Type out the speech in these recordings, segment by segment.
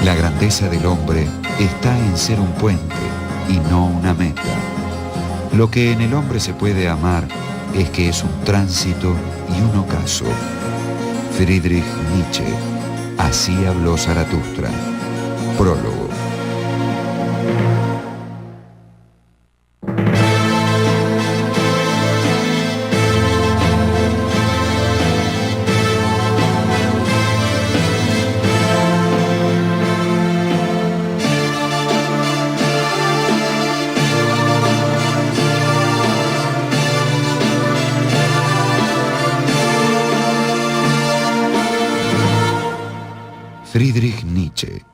La grandeza del hombre está en ser un puente y no una meta. Lo que en el hombre se puede amar es que es un tránsito y un ocaso. Friedrich Nietzsche. Así habló Zaratustra. Prólogo. Friedrich Nietzsche.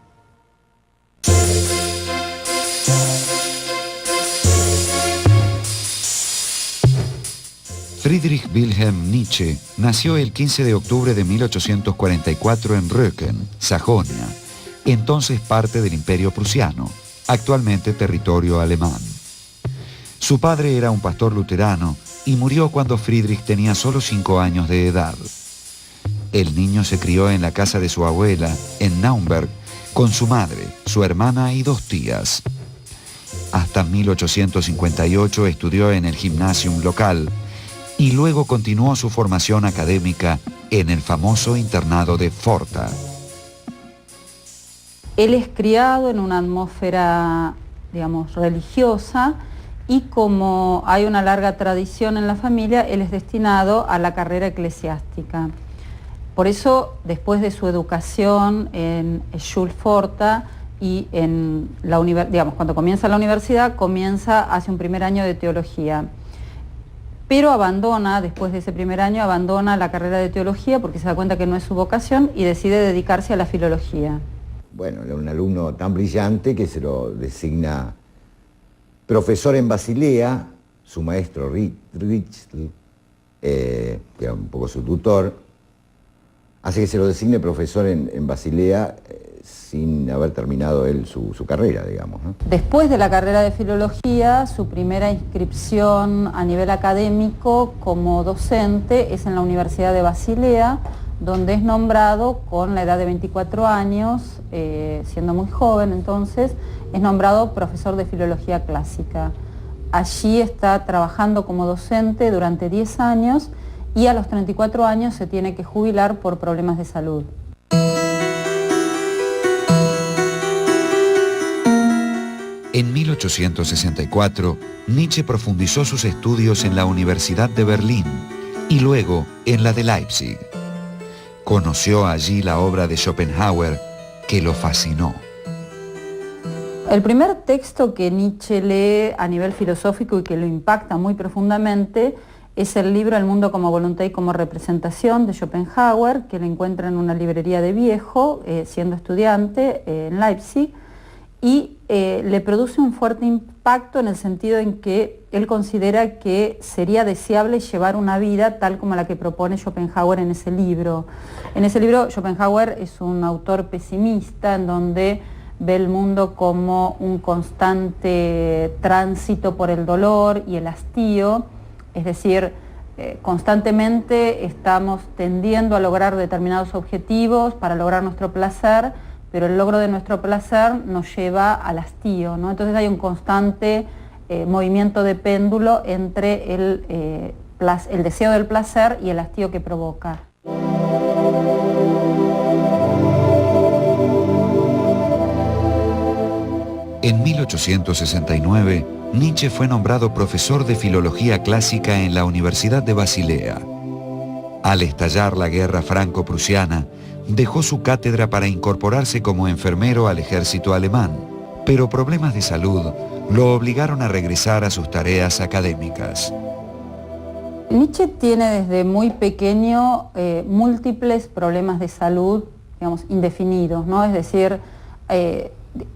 Friedrich Wilhelm Nietzsche nació el 15 de octubre de 1844 en Röcken, Sajonia, entonces parte del Imperio Prusiano, actualmente territorio alemán. Su padre era un pastor luterano y murió cuando Friedrich tenía solo 5 años de edad. El niño se crió en la casa de su abuela, en Naumberg, con su madre, su hermana y 2 tías. Hasta 1858 estudió en el gimnasium local y luego continuó su formación académica en el famoso internado de Pforta. Él es criado en una atmósfera, digamos, religiosa, y como hay una larga tradición en la familia, él es destinado a la carrera eclesiástica. Por eso, después de su educación en Schulpforta y en cuando comienza la universidad, hace un primer año de teología. Pero después de ese primer año, abandona la carrera de teología porque se da cuenta que no es su vocación y decide dedicarse a la filología. Bueno, era un alumno tan brillante que se lo designa profesor en Basilea, su maestro Ritschl, que era un poco su tutor, hace que se lo designe profesor en Basilea sin haber terminado él su carrera, digamos, ¿no? Después de la carrera de filología, su primera inscripción a nivel académico como docente es en la Universidad de Basilea, donde es nombrado con la edad de 24 años, siendo muy joven entonces, es nombrado profesor de filología clásica. Allí está trabajando como docente durante 10 años y a los 34 años se tiene que jubilar por problemas de salud. En 1864, Nietzsche profundizó sus estudios en la Universidad de Berlín y luego en la de Leipzig. Conoció allí la obra de Schopenhauer, que lo fascinó. El primer texto que Nietzsche lee a nivel filosófico y que lo impacta muy profundamente es el libro El mundo como voluntad y como representación de Schopenhauer, que lo encuentra en una librería de viejo, siendo estudiante en Leipzig, y le produce un fuerte impacto en el sentido en que él considera que sería deseable llevar una vida tal como la que propone Schopenhauer en ese libro. En ese libro Schopenhauer es un autor pesimista en donde ve el mundo como un constante tránsito por el dolor y el hastío, es decir, constantemente estamos tendiendo a lograr determinados objetivos para lograr nuestro placer, pero el logro de nuestro placer nos lleva al hastío, ¿no? Entonces hay un constante movimiento de péndulo entre el deseo del placer y el hastío que provoca. En 1869, Nietzsche fue nombrado profesor de filología clásica en la Universidad de Basilea. Al estallar la guerra franco-prusiana, dejó su cátedra para incorporarse como enfermero al ejército alemán, pero problemas de salud lo obligaron a regresar a sus tareas académicas. Nietzsche tiene desde muy pequeño múltiples problemas de salud, digamos, indefinidos, ¿no? Es decir,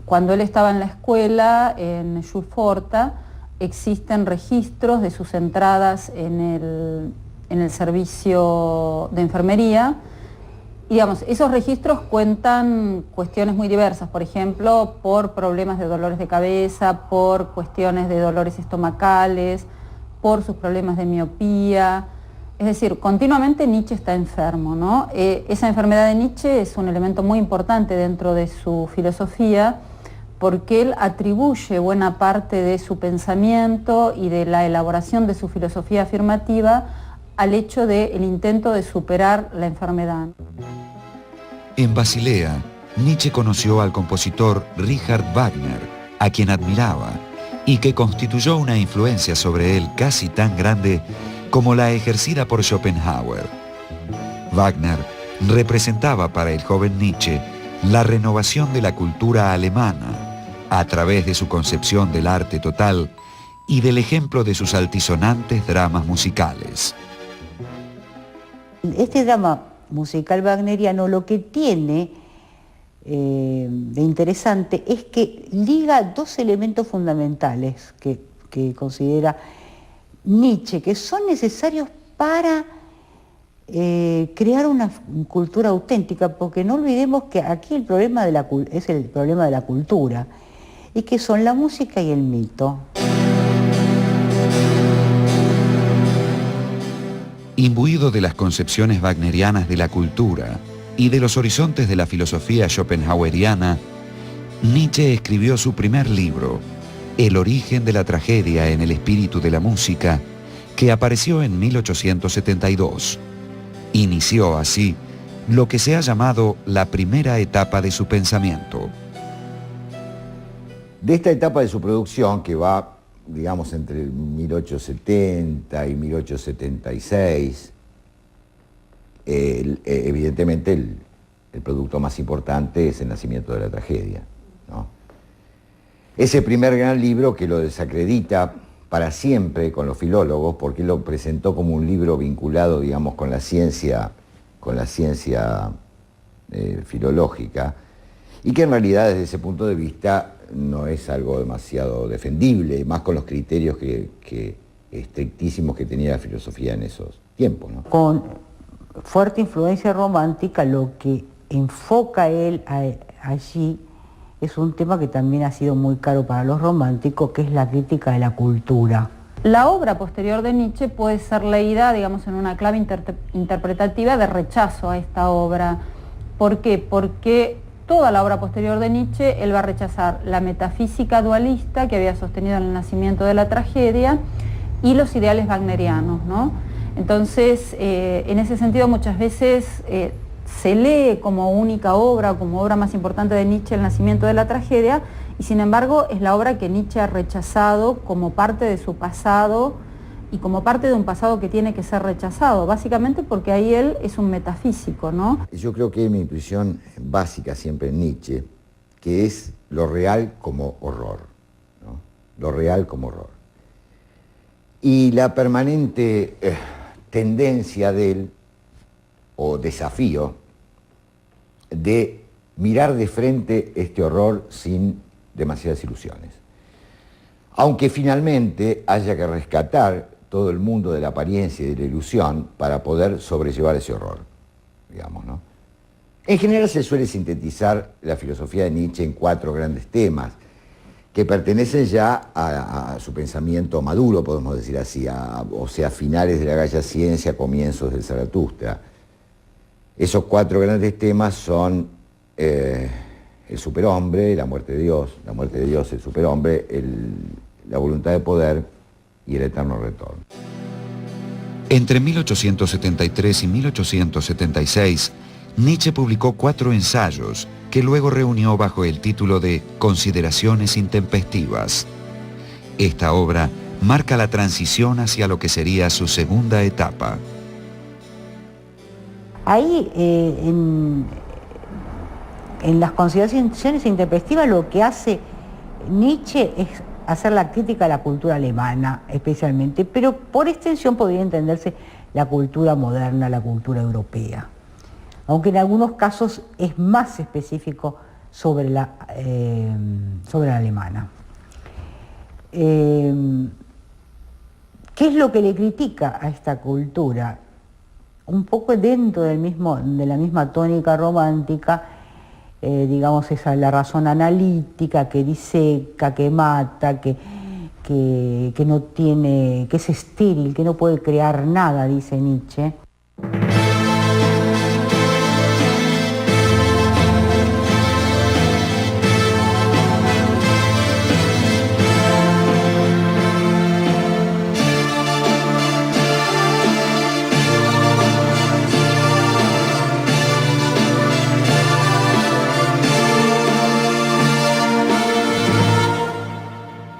cuando él estaba en la escuela, en Schulpforta, existen registros de sus entradas en el servicio de enfermería. Y, digamos, esos registros cuentan cuestiones muy diversas, por ejemplo, por problemas de dolores de cabeza, por cuestiones de dolores estomacales, por sus problemas de miopía, Es decir, continuamente Nietzsche está enfermo, ¿no? Esa enfermedad de Nietzsche es un elemento muy importante dentro de su filosofía, porque él atribuye buena parte de su pensamiento y de la elaboración de su filosofía afirmativa al hecho del intento de superar la enfermedad. En Basilea, Nietzsche conoció al compositor Richard Wagner, a quien admiraba, y que constituyó una influencia sobre él casi tan grande como la ejercida por Schopenhauer. Wagner representaba para el joven Nietzsche la renovación de la cultura alemana a través de su concepción del arte total y del ejemplo de sus altisonantes dramas musicales. Este drama musical wagneriano lo que tiene de interesante es que liga dos elementos fundamentales que considera Nietzsche, que son necesarios para crear una cultura auténtica, porque no olvidemos que aquí el problema es el problema de la cultura, y que son la música y el mito. Imbuido de las concepciones wagnerianas de la cultura y de los horizontes de la filosofía schopenhaueriana, Nietzsche escribió su primer libro, El origen de la tragedia en el espíritu de la música, que apareció en 1872. Inició así lo que se ha llamado la primera etapa de su pensamiento. De esta etapa de su producción, que va, digamos, entre 1870 y 1876, evidentemente el producto más importante es El nacimiento de la tragedia, ¿no? Ese primer gran libro que lo desacredita para siempre con los filólogos, porque lo presentó como un libro vinculado, digamos, con la ciencia filológica, y que en realidad desde ese punto de vista no es algo demasiado defendible, más con los criterios estrictísimos que tenía la filosofía en esos tiempos, ¿no? Con fuerte influencia romántica, lo que enfoca él allí es un tema que también ha sido muy caro para los románticos, que es la crítica de la cultura. La obra posterior de Nietzsche puede ser leída, digamos, en una clave interpretativa de rechazo a esta obra. ¿Por qué? Porque toda la obra posterior de Nietzsche, él va a rechazar la metafísica dualista que había sostenido en El nacimiento de la tragedia y los ideales wagnerianos, ¿no? Entonces, en ese sentido, muchas veces se lee como única obra, como obra más importante de Nietzsche, El nacimiento de la tragedia, y sin embargo es la obra que Nietzsche ha rechazado como parte de su pasado y como parte de un pasado que tiene que ser rechazado, básicamente porque ahí él es un metafísico, ¿no? Yo creo que hay una intuición básica siempre en Nietzsche, que es lo real como horror, ¿no? Lo real como horror. Y la permanente tendencia de él, o desafío, de mirar de frente este horror sin demasiadas ilusiones. Aunque finalmente haya que rescatar todo el mundo de la apariencia y de la ilusión para poder sobrellevar ese horror, digamos, ¿no? En general se suele sintetizar la filosofía de Nietzsche en 4 grandes temas que pertenecen ya a su pensamiento maduro, podemos decir así, o sea, finales de la Gaia Ciencia, comienzos del Zaratustra. Esos 4 grandes temas son el superhombre, la muerte de Dios, el superhombre, la voluntad de poder y el eterno retorno. Entre 1873 y 1876, Nietzsche publicó 4 ensayos que luego reunió bajo el título de Consideraciones intempestivas. Esta obra marca la transición hacia lo que sería su segunda etapa. Ahí, en las consideraciones intempestivas, lo que hace Nietzsche es hacer la crítica a la cultura alemana especialmente, pero por extensión podría entenderse la cultura moderna, la cultura europea, aunque en algunos casos es más específico sobre la alemana. ¿Qué es lo que le critica a esta cultura? Un poco dentro de la misma tónica romántica, digamos, esa la razón analítica que diseca, que mata, que que no tiene, que es estéril, que no puede crear nada, dice Nietzsche.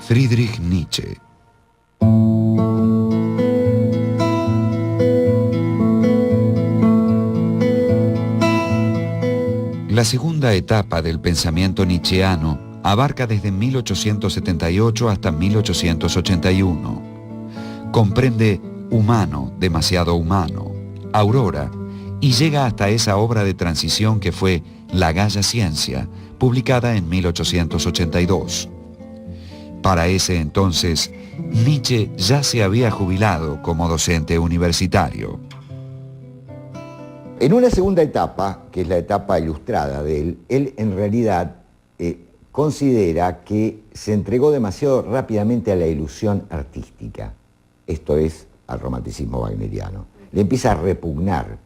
Friedrich Nietzsche. La segunda etapa del pensamiento nietzscheano abarca desde 1878 hasta 1881. Comprende Humano, demasiado humano, Aurora, y llega hasta esa obra de transición que fue La Gaya Ciencia, publicada en 1882. Para ese entonces, Nietzsche ya se había jubilado como docente universitario. En una segunda etapa, que es la etapa ilustrada de él en realidad considera que se entregó demasiado rápidamente a la ilusión artística, esto es, al romanticismo wagneriano. Le empieza a repugnar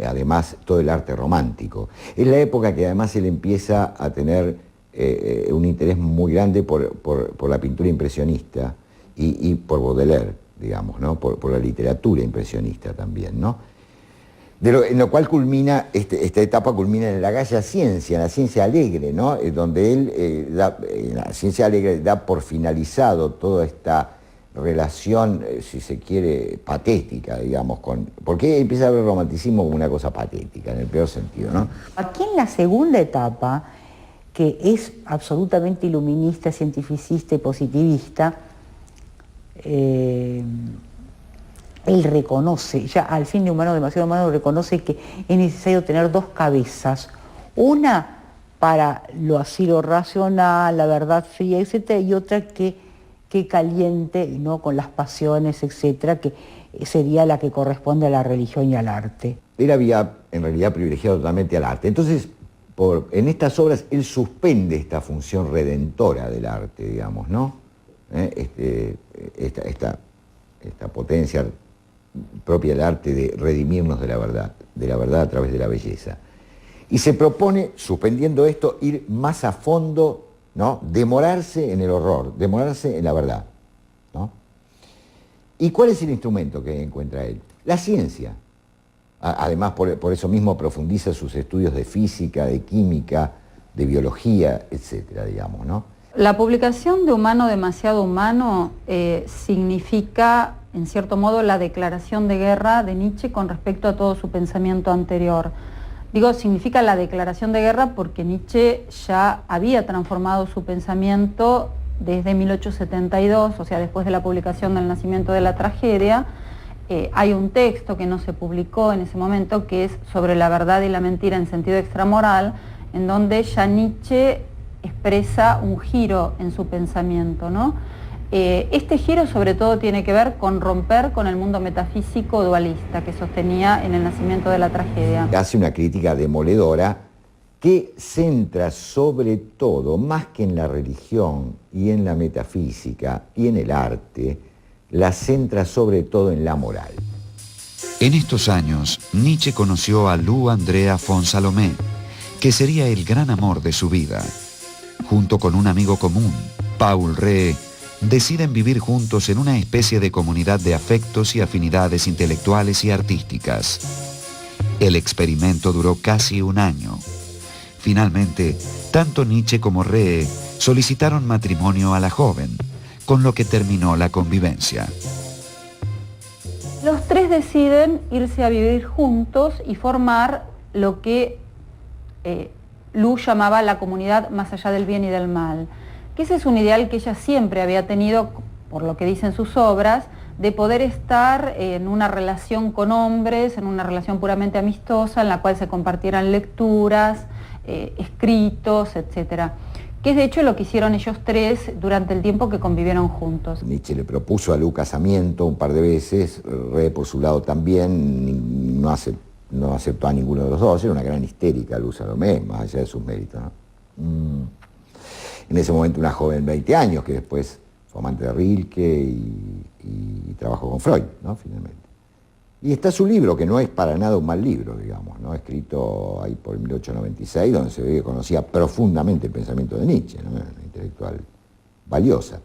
además todo el arte romántico. Es la época que además él empieza a tener un interés muy grande por la pintura impresionista y por Baudelaire, digamos, ¿no? Por la literatura impresionista también, ¿no? En lo cual culmina, esta etapa culmina en la Gaya Ciencia, en la ciencia alegre, ¿no? Donde él, en la ciencia alegre, da por finalizado toda esta relación, si se quiere, patética, digamos, porque empieza a ver el romanticismo como una cosa patética, en el peor sentido, ¿no? Aquí en la segunda etapa, que es absolutamente iluminista, cientificista y positivista, él reconoce, ya al fin de Humano, demasiado humano, reconoce que es necesario tener dos cabezas, una para lo racional, la verdad fría, etcétera, y otra que caliente, ¿no? Con las pasiones, etcétera, que sería la que corresponde a la religión y al arte. Él había en realidad privilegiado totalmente al arte. Entonces, en estas obras él suspende esta función redentora del arte, digamos, ¿no? Esta potencia propia del arte de redimirnos de la verdad a través de la belleza. Y se propone, suspendiendo esto, ir más a fondo, ¿no? Demorarse en el horror, demorarse en la verdad, ¿no? ¿Y cuál es el instrumento que encuentra él? La ciencia. Además, por eso mismo profundiza sus estudios de física, de química, de biología, etcétera, digamos, ¿no? La publicación de Humano, demasiado humano significa, en cierto modo, la declaración de guerra de Nietzsche con respecto a todo su pensamiento anterior. Digo, significa la declaración de guerra porque Nietzsche ya había transformado su pensamiento desde 1872, o sea, después de la publicación del Nacimiento de la Tragedia. Hay un texto que no se publicó en ese momento, que es sobre la verdad y la mentira en sentido extramoral, en donde ya Nietzsche expresa un giro en su pensamiento, ¿no? Este giro sobre todo tiene que ver con romper con el mundo metafísico dualista que sostenía en el Nacimiento de la Tragedia. Hace una crítica demoledora que centra sobre todo, más que en la religión y en la metafísica y en el arte, la centra sobre todo en la moral. En estos años, Nietzsche conoció a Lou Andrea von Salomé, que sería el gran amor de su vida. Junto con un amigo común, Paul Rée, deciden vivir juntos en una especie de comunidad de afectos y afinidades intelectuales y artísticas. El experimento duró casi un año. Finalmente, tanto Nietzsche como Rée solicitaron matrimonio a la joven, con lo que terminó la convivencia. Los tres deciden irse a vivir juntos y formar lo que Lou llamaba la comunidad más allá del bien y del mal, que ese es un ideal que ella siempre había tenido, por lo que dicen sus obras, de poder estar en una relación con hombres, en una relación puramente amistosa, en la cual se compartieran lecturas, escritos, etcétera. Que es de hecho lo que hicieron ellos tres durante el tiempo que convivieron juntos. Nietzsche le propuso a Lou casamiento un par de veces, Rée por su lado también, no aceptó a ninguno de los dos, era una gran histérica Lou Salomé, más allá de sus méritos, ¿no? En ese momento una joven de 20 años que después fue amante de Rilke y trabajó con Freud, ¿no? Finalmente. Y está su libro, que no es para nada un mal libro, digamos, ¿no? Escrito ahí por 1896, donde se ve que conocía profundamente el pensamiento de Nietzsche, ¿no? Una intelectual valiosa.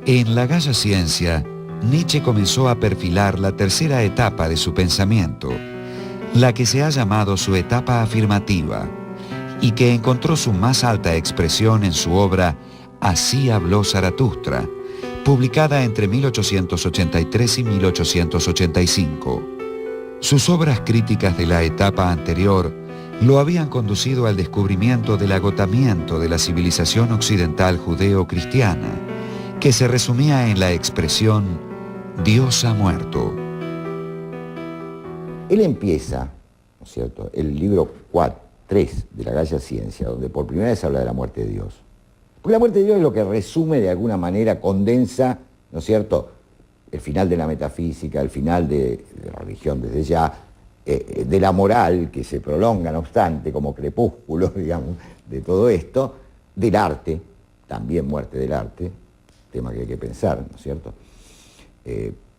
En La Galla Ciencia, Nietzsche comenzó a perfilar la tercera etapa de su pensamiento, la que se ha llamado su etapa afirmativa, y que encontró su más alta expresión en su obra Así habló Zaratustra, publicada entre 1883 y 1885. Sus obras críticas de la etapa anterior lo habían conducido al descubrimiento del agotamiento de la civilización occidental judeo-cristiana, que se resumía en la expresión Dios ha muerto. Él empieza, ¿no es cierto?, el libro 3 de La Galla Ciencia, donde por primera vez habla de la muerte de Dios. Porque la muerte de Dios es lo que resume de alguna manera, condensa, ¿no es cierto?, el final de la metafísica, el final de la religión desde ya, de la moral que se prolonga, no obstante, como crepúsculo, digamos, de todo esto, del arte, también muerte del arte, tema que hay que pensar, ¿no es cierto?,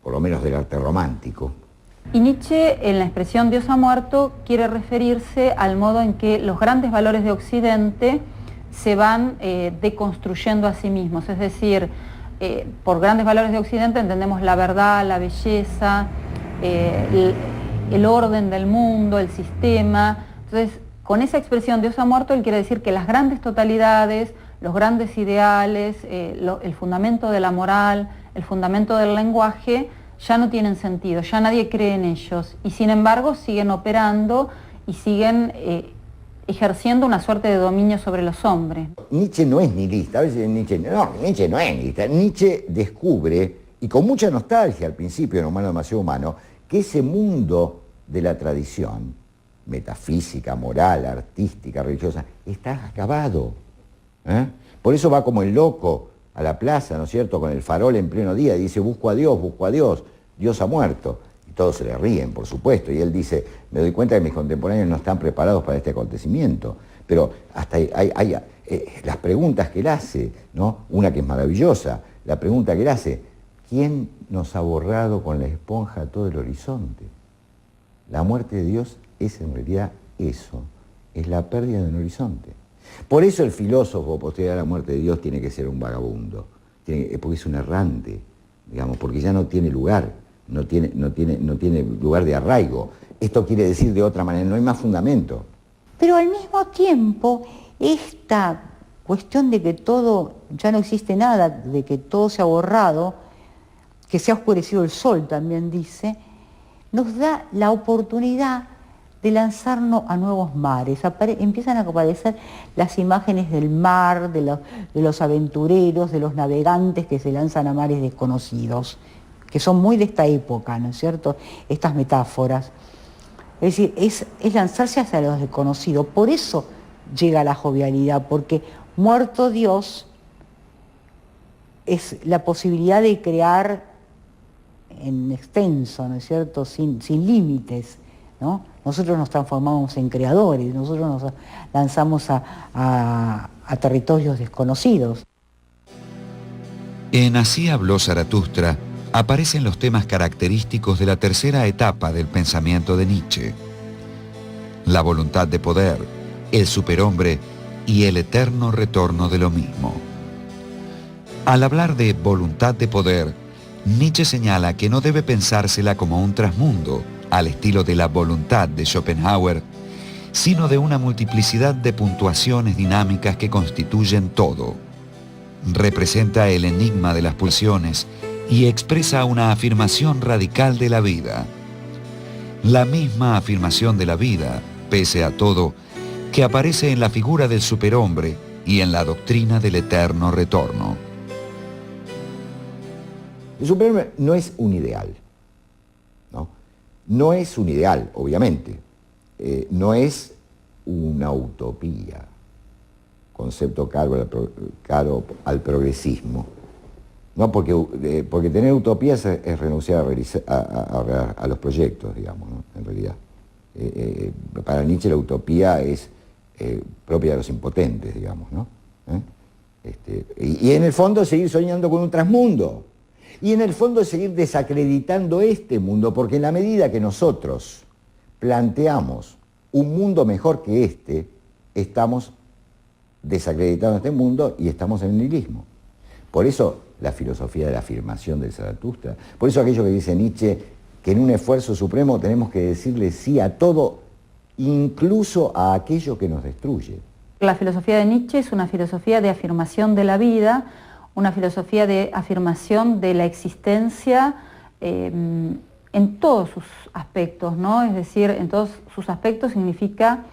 por lo menos del arte romántico. Y Nietzsche, en la expresión Dios ha muerto, quiere referirse al modo en que los grandes valores de Occidente se van deconstruyendo a sí mismos. Es decir, por grandes valores de Occidente entendemos la verdad, la belleza, el orden del mundo, el sistema. Entonces, con esa expresión Dios ha muerto, él quiere decir que las grandes totalidades, los grandes ideales, el fundamento de la moral, el fundamento del lenguaje, ya no tienen sentido, ya nadie cree en ellos, y sin embargo siguen operando y siguen ejerciendo una suerte de dominio sobre los hombres. Nietzsche no es nihilista, a veces Nietzsche no es nihilista. Nietzsche descubre, y con mucha nostalgia al principio en Humano demasiado humano, que ese mundo de la tradición, metafísica, moral, artística, religiosa, está acabado. Por eso va como el loco a la plaza, ¿no es cierto?, con el farol en pleno día, y dice, busco a Dios, Dios ha muerto. Y todos se le ríen, por supuesto, y él dice, me doy cuenta que mis contemporáneos no están preparados para este acontecimiento. Pero hasta hay las preguntas que él hace, ¿no? Una que es maravillosa, la pregunta que él hace, ¿quién nos ha borrado con la esponja todo el horizonte? La muerte de Dios es en realidad eso, es la pérdida de un horizonte. Por eso el filósofo posterior a la muerte de Dios tiene que ser un vagabundo, porque es un errante, digamos, porque ya no tiene lugar, no tiene lugar de arraigo. Esto quiere decir de otra manera, no hay más fundamento. Pero al mismo tiempo, esta cuestión de que todo, ya no existe nada, de que todo se ha borrado, que se ha oscurecido el sol, también dice, nos da la oportunidad de lanzarnos a nuevos mares. Empiezan a aparecer las imágenes del mar, de los aventureros, de los navegantes que se lanzan a mares desconocidos, que son muy de esta época, ¿no es cierto?, estas metáforas. Es decir, es lanzarse hacia los desconocidos. Por eso llega la jovialidad, porque muerto Dios es la posibilidad de crear en extenso, ¿no es cierto?, sin límites, ¿no? Nosotros nos transformamos en creadores, nosotros nos lanzamos a territorios desconocidos. En Así habló Zaratustra aparecen los temas característicos de la tercera etapa del pensamiento de Nietzsche: la voluntad de poder, el superhombre y el eterno retorno de lo mismo. Al hablar de voluntad de poder, Nietzsche señala que no debe pensársela como un trasmundo, al estilo de la voluntad de Schopenhauer, sino de una multiplicidad de puntuaciones dinámicas que constituyen todo. Representa el enigma de las pulsiones y expresa una afirmación radical de la vida. La misma afirmación de la vida, pese a todo, que aparece en la figura del superhombre y en la doctrina del eterno retorno. El superhombre no es un ideal, ¿no? No es un ideal, obviamente. No es una utopía, concepto caro al progresismo. No, porque tener utopías es renunciar a los proyectos, digamos, ¿no? En realidad. Para Nietzsche la utopía es propia de los impotentes, digamos, ¿no? Y en el fondo seguir soñando con un trasmundo. Y en el fondo seguir desacreditando este mundo, porque en la medida que nosotros planteamos un mundo mejor que este, estamos desacreditando este mundo y estamos en el nihilismo. Por eso la filosofía de la afirmación de Zaratustra, por eso aquello que dice Nietzsche, que en un esfuerzo supremo tenemos que decirle sí a todo, incluso a aquello que nos destruye. La filosofía de Nietzsche es una filosofía de afirmación de la vida, una filosofía de afirmación de la existencia en todos sus aspectos, ¿no? Es decir, en todos sus aspectos significa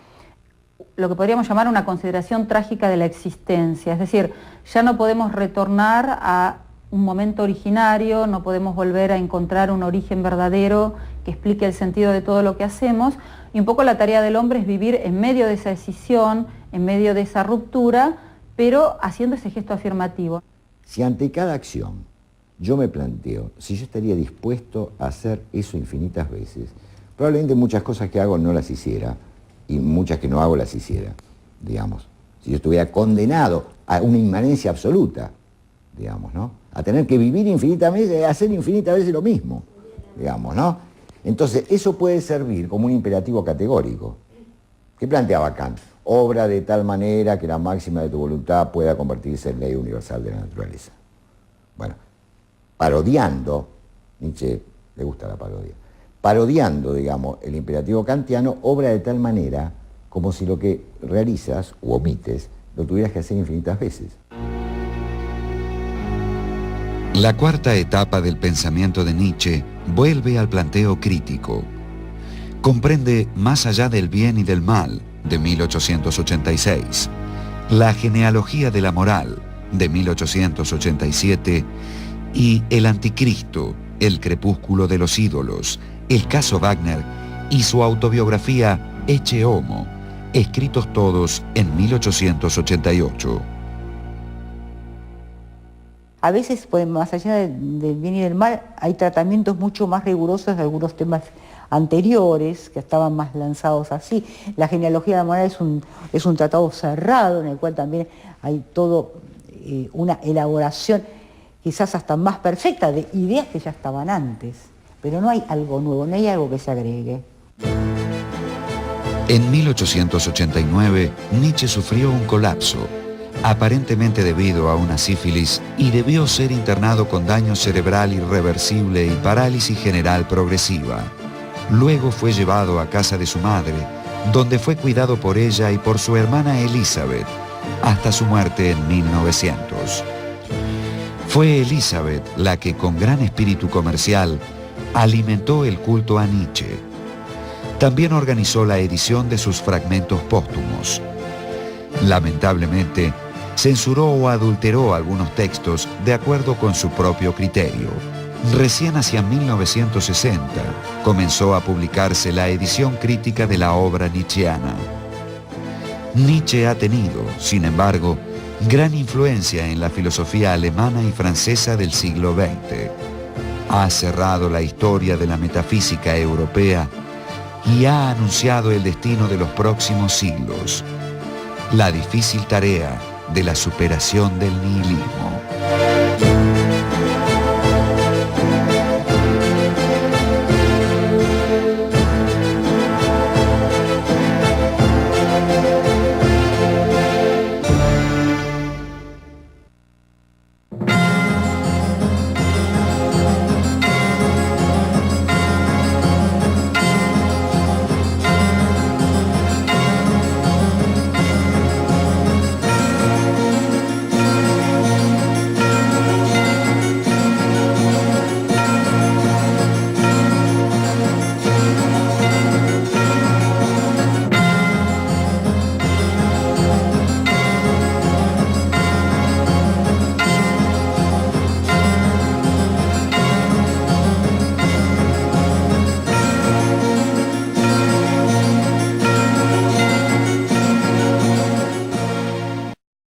lo que podríamos llamar una consideración trágica de la existencia, es decir, ya no podemos retornar a un momento originario, no podemos volver a encontrar un origen verdadero que explique el sentido de todo lo que hacemos, y un poco la tarea del hombre es vivir en medio de esa escisión, en medio de esa ruptura, pero haciendo ese gesto afirmativo. Si ante cada acción yo me planteo si yo estaría dispuesto a hacer eso infinitas veces, probablemente muchas cosas que hago no las hiciera, y muchas que no hago las hiciera, digamos. Si yo estuviera condenado a una inmanencia absoluta, digamos, ¿no? A tener que vivir infinitas veces, hacer infinitas veces lo mismo, digamos, ¿no? Entonces, eso puede servir como un imperativo categórico. ¿Qué planteaba Kant? Obra de tal manera que la máxima de tu voluntad pueda convertirse en ley universal de la naturaleza. Bueno, parodiando, Nietzsche le gusta la parodia, parodiando, digamos, el imperativo kantiano, obra de tal manera como si lo que realizas u omites lo tuvieras que hacer infinitas veces. La cuarta etapa del pensamiento de Nietzsche vuelve al planteo crítico. Comprende Más allá del bien y del mal, de 1886, La genealogía de la moral, de 1887, y El anticristo, El crepúsculo de los ídolos, El caso Wagner y su autobiografía Ecce Homo, escritos todos en 1888. A veces, pues, más allá del bien y del mal, hay tratamientos mucho más rigurosos de algunos temas anteriores, que estaban más lanzados así. La genealogía de la moral es un tratado cerrado, en el cual también hay todo una elaboración quizás hasta más perfecta de ideas que ya estaban antes. Pero no hay algo nuevo, no hay algo que se agregue. En 1889, Nietzsche sufrió un colapso, aparentemente debido a una sífilis, y debió ser internado con daño cerebral irreversible y parálisis general progresiva. Luego fue llevado a casa de su madre, donde fue cuidado por ella y por su hermana Elizabeth, hasta su muerte en 1900. Fue Elizabeth la que, con gran espíritu comercial, alimentó el culto a Nietzsche. También organizó la edición de sus fragmentos póstumos. Lamentablemente, censuró o adulteró algunos textos de acuerdo con su propio criterio. Recién hacia 1960 comenzó a publicarse la edición crítica de la obra nietzscheana. Nietzsche ha tenido, sin embargo, gran influencia en la filosofía alemana y francesa del siglo XX. Ha cerrado la historia de la metafísica europea y ha anunciado el destino de los próximos siglos, la difícil tarea de la superación del nihilismo.